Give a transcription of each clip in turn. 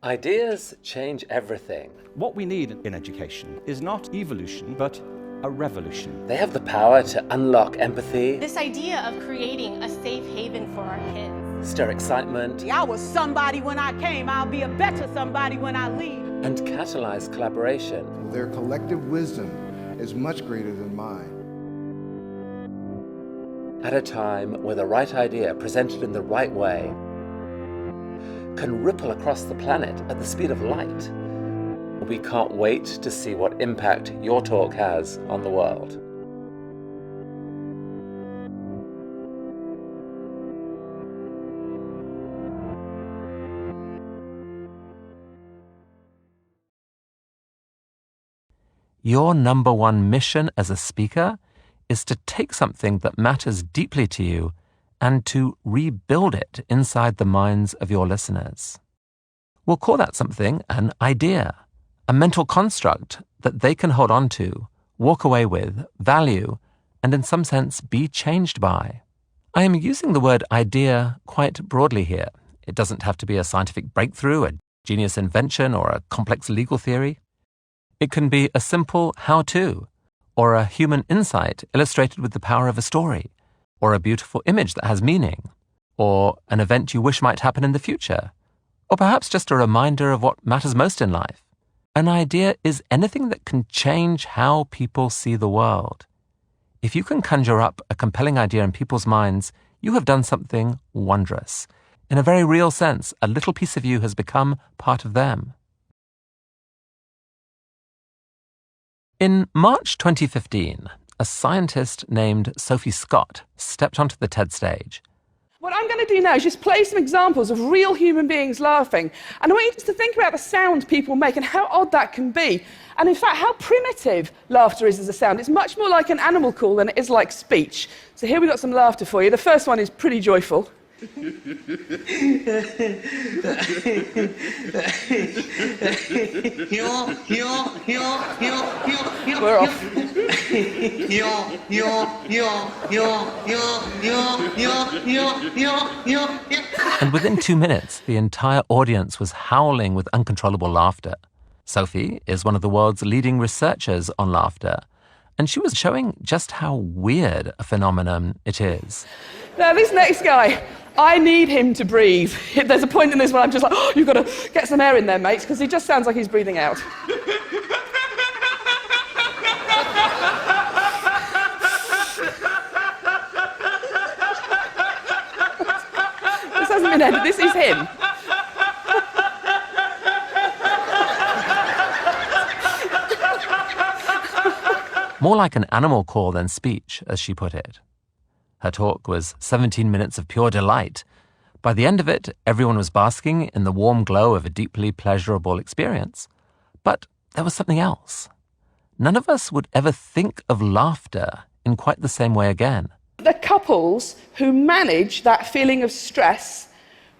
Ideas change everything. What we need in education is not evolution, but a revolution. They have the power to unlock empathy, This idea of creating a safe haven for our kids. stir excitement, I was somebody when I came, I'll be a better somebody when I leave. and catalyze collaboration. Their collective wisdom is much greater than mine. At a time where the right idea presented in the right way can ripple across the planet at the speed of light. We can't wait to see what impact your talk has on the world. Your number one mission as a speaker is to take something that matters deeply to you and to rebuild it inside the minds of your listeners. We'll call that something an idea, a mental construct that they can hold on to, walk away with, value, and in some sense be changed by. I am using the word idea quite broadly here. It doesn't have to be a scientific breakthrough, a genius invention, or a complex legal theory. It can be a simple how-to, or a human insight illustrated with the power of a story, or a beautiful image that has meaning, or an event you wish might happen in the future, or perhaps just a reminder of what matters most in life. An idea is anything that can change how people see the world. If you can conjure up a compelling idea in people's minds, you have done something wondrous. In a very real sense, a little piece of you has become part of them. In March 2015, a scientist named Sophie Scott stepped onto the TED stage. What I'm going to do now is just play some examples of real human beings laughing. And I want you just to think about the sound people make and how odd that can be. And in fact, how primitive laughter is as a sound. It's much more like an animal call than it is like speech. So here we've got some laughter for you. The first one is pretty joyful. We're off. And within 2 minutes, the entire audience was howling with uncontrollable laughter. Sophie is one of the world's leading researchers on laughter, and she was showing just how weird a phenomenon it is. Now, this next guy, I need him to breathe. There's a point in this where I'm just like, oh, you've got to get some air in there, mates, because he just sounds like he's breathing out. This hasn't been edited. This is him. More like an animal call than speech, as she put it. Her talk was 17 minutes of pure delight. By the end of it, everyone was basking in the warm glow of a deeply pleasurable experience. But there was something else. None of us would ever think of laughter in quite the same way again. The couples who manage that feeling of stress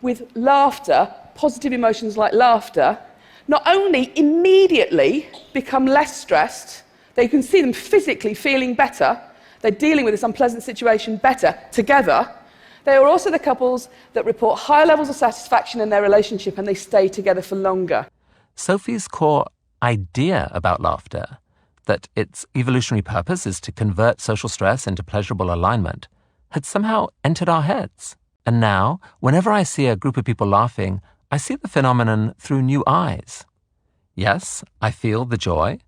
with laughter, positive emotions like laughter, not only immediately become less stressed, they can see them physically feeling better, they're dealing with this unpleasant situation better together. They are also the couples that report higher levels of satisfaction in their relationship and they stay together for longer. Sophie's core idea about laughter, that its evolutionary purpose is to convert social stress into pleasurable alignment, had somehow entered our heads. And now, whenever I see a group of people laughing, I see the phenomenon through new eyes. Yes, I feel the joy.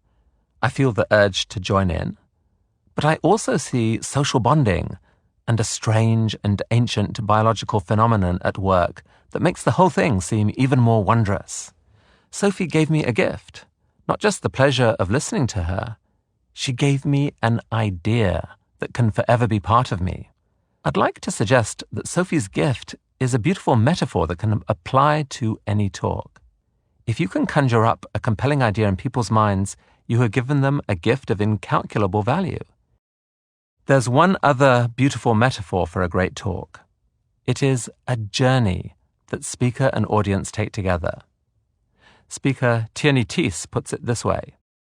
I feel the urge to join in. But I also see social bonding and a strange and ancient biological phenomenon at work that makes the whole thing seem even more wondrous. Sophie gave me a gift, not just the pleasure of listening to her. She gave me an idea that can forever be part of me. I'd like to suggest that Sophie's gift is a beautiful metaphor that can apply to any talk. If you can conjure up a compelling idea in people's minds, you have given them a gift of incalculable value. There's one other beautiful metaphor for a great talk. It is a journey that speaker and audience take together. Speaker Tierney Teese puts it this way.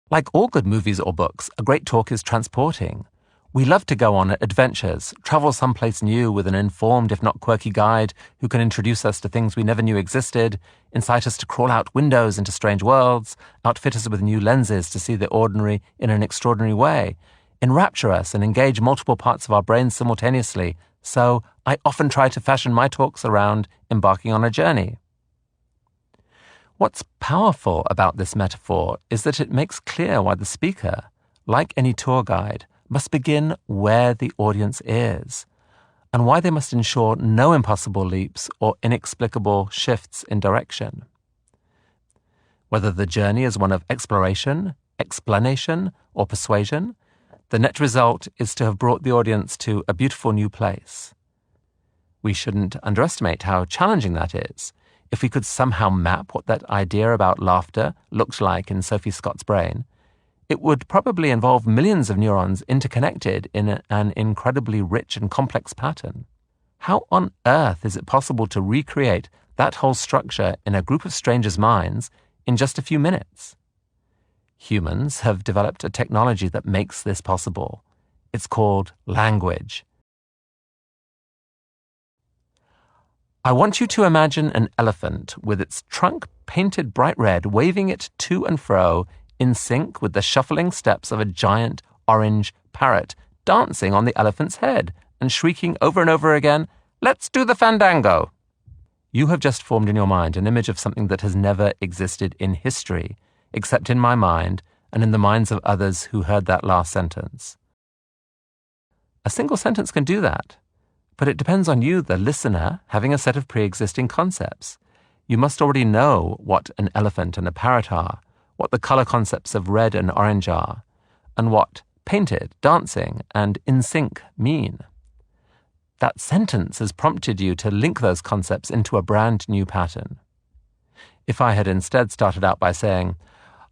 Like all good movies or books, a great talk is transporting. We love to go on adventures, travel someplace new with an informed, if not quirky guide who can introduce us to things we never knew existed, incite us to crawl out windows into strange worlds, outfit us with new lenses to see the ordinary in an extraordinary way, enrapture us and engage multiple parts of our brains simultaneously. So I often try to fashion my talks around embarking on a journey. What's powerful about this metaphor is that it makes clear why the speaker, like any tour guide, must begin where the audience is, and why they must ensure no impossible leaps or inexplicable shifts in direction. Whether the journey is one of exploration, explanation, or persuasion, the net result is to have brought the audience to a beautiful new place. We shouldn't underestimate how challenging that is. If we could somehow map what that idea about laughter looked like in Sophie Scott's brain, it would probably involve millions of neurons interconnected in an incredibly rich and complex pattern. How on earth is it possible to recreate that whole structure in a group of strangers' minds in just a few minutes? Humans have developed a technology that makes this possible. It's called language. I want you to imagine an elephant with its trunk painted bright red, waving it to and fro in sync with the shuffling steps of a giant orange parrot dancing on the elephant's head and shrieking over and over again, "Let's do the fandango!" You have just formed in your mind an image of something that has never existed in history, except in my mind and in the minds of others who heard that last sentence. A single sentence can do that, but it depends on you, the listener, having a set of pre-existing concepts. You must already know what an elephant and a parrot are, what the color concepts of red and orange are, and what painted, dancing, and in sync mean. That sentence has prompted you to link those concepts into a brand new pattern. If I had instead started out by saying,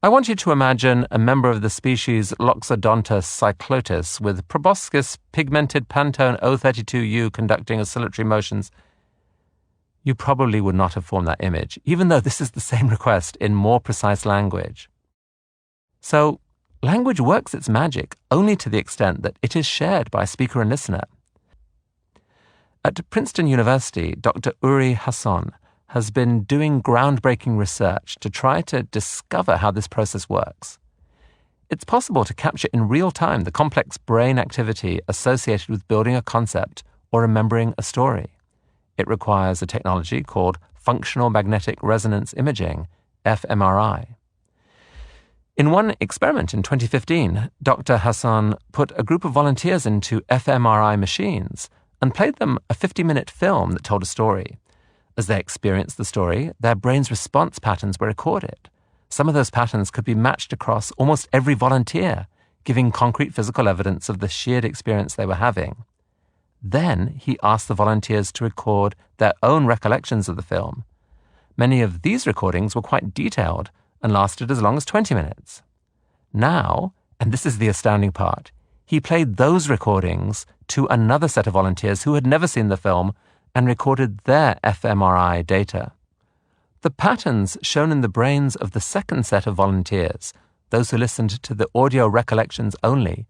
I want you to imagine a member of the species Loxodontus cyclotis with proboscis pigmented Pantone O32U conducting oscillatory motions, you probably would not have formed that image, even though this is the same request in more precise language. So, language works its magic only to the extent that it is shared by speaker and listener. At Princeton University, Dr. Uri Hasson has been doing groundbreaking research to try to discover how this process works. It's possible to capture in real time the complex brain activity associated with building a concept or remembering a story. It requires a technology called functional magnetic resonance imaging, fMRI. In one experiment in 2015, Dr. Hasson put a group of volunteers into fMRI machines and played them a 50-minute film that told a story. As they experienced the story, their brain's response patterns were recorded. Some of those patterns could be matched across almost every volunteer, giving concrete physical evidence of the shared experience they were having. Then he asked the volunteers to record their own recollections of the film. Many of these recordings were quite detailed and lasted as long as 20 minutes. Now, and this is the astounding part, he played those recordings to another set of volunteers who had never seen the film and recorded their fMRI data. The patterns shown in the brains of the second set of volunteers, those who listened to the audio recollections only,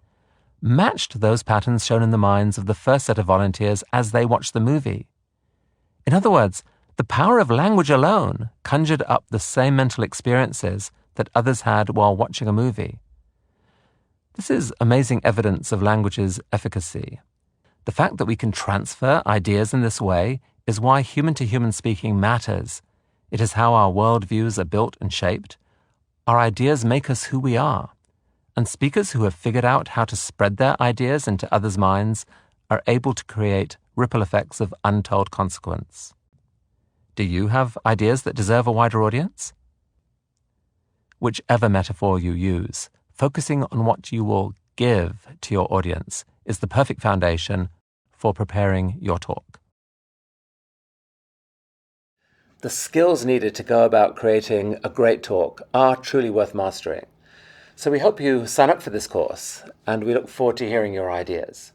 matched those patterns shown in the minds of the first set of volunteers as they watched the movie. In other words, the power of language alone conjured up the same mental experiences that others had while watching a movie. This is amazing evidence of language's efficacy. The fact that we can transfer ideas in this way is why human-to-human speaking matters. It is how our worldviews are built and shaped. Our ideas make us who we are. And speakers who have figured out how to spread their ideas into others' minds are able to create ripple effects of untold consequence. Do you have ideas that deserve a wider audience? Whichever metaphor you use, focusing on what you will give to your audience is the perfect foundation for preparing your talk. The skills needed to go about creating a great talk are truly worth mastering. So we hope you sign up for this course, and we look forward to hearing your ideas.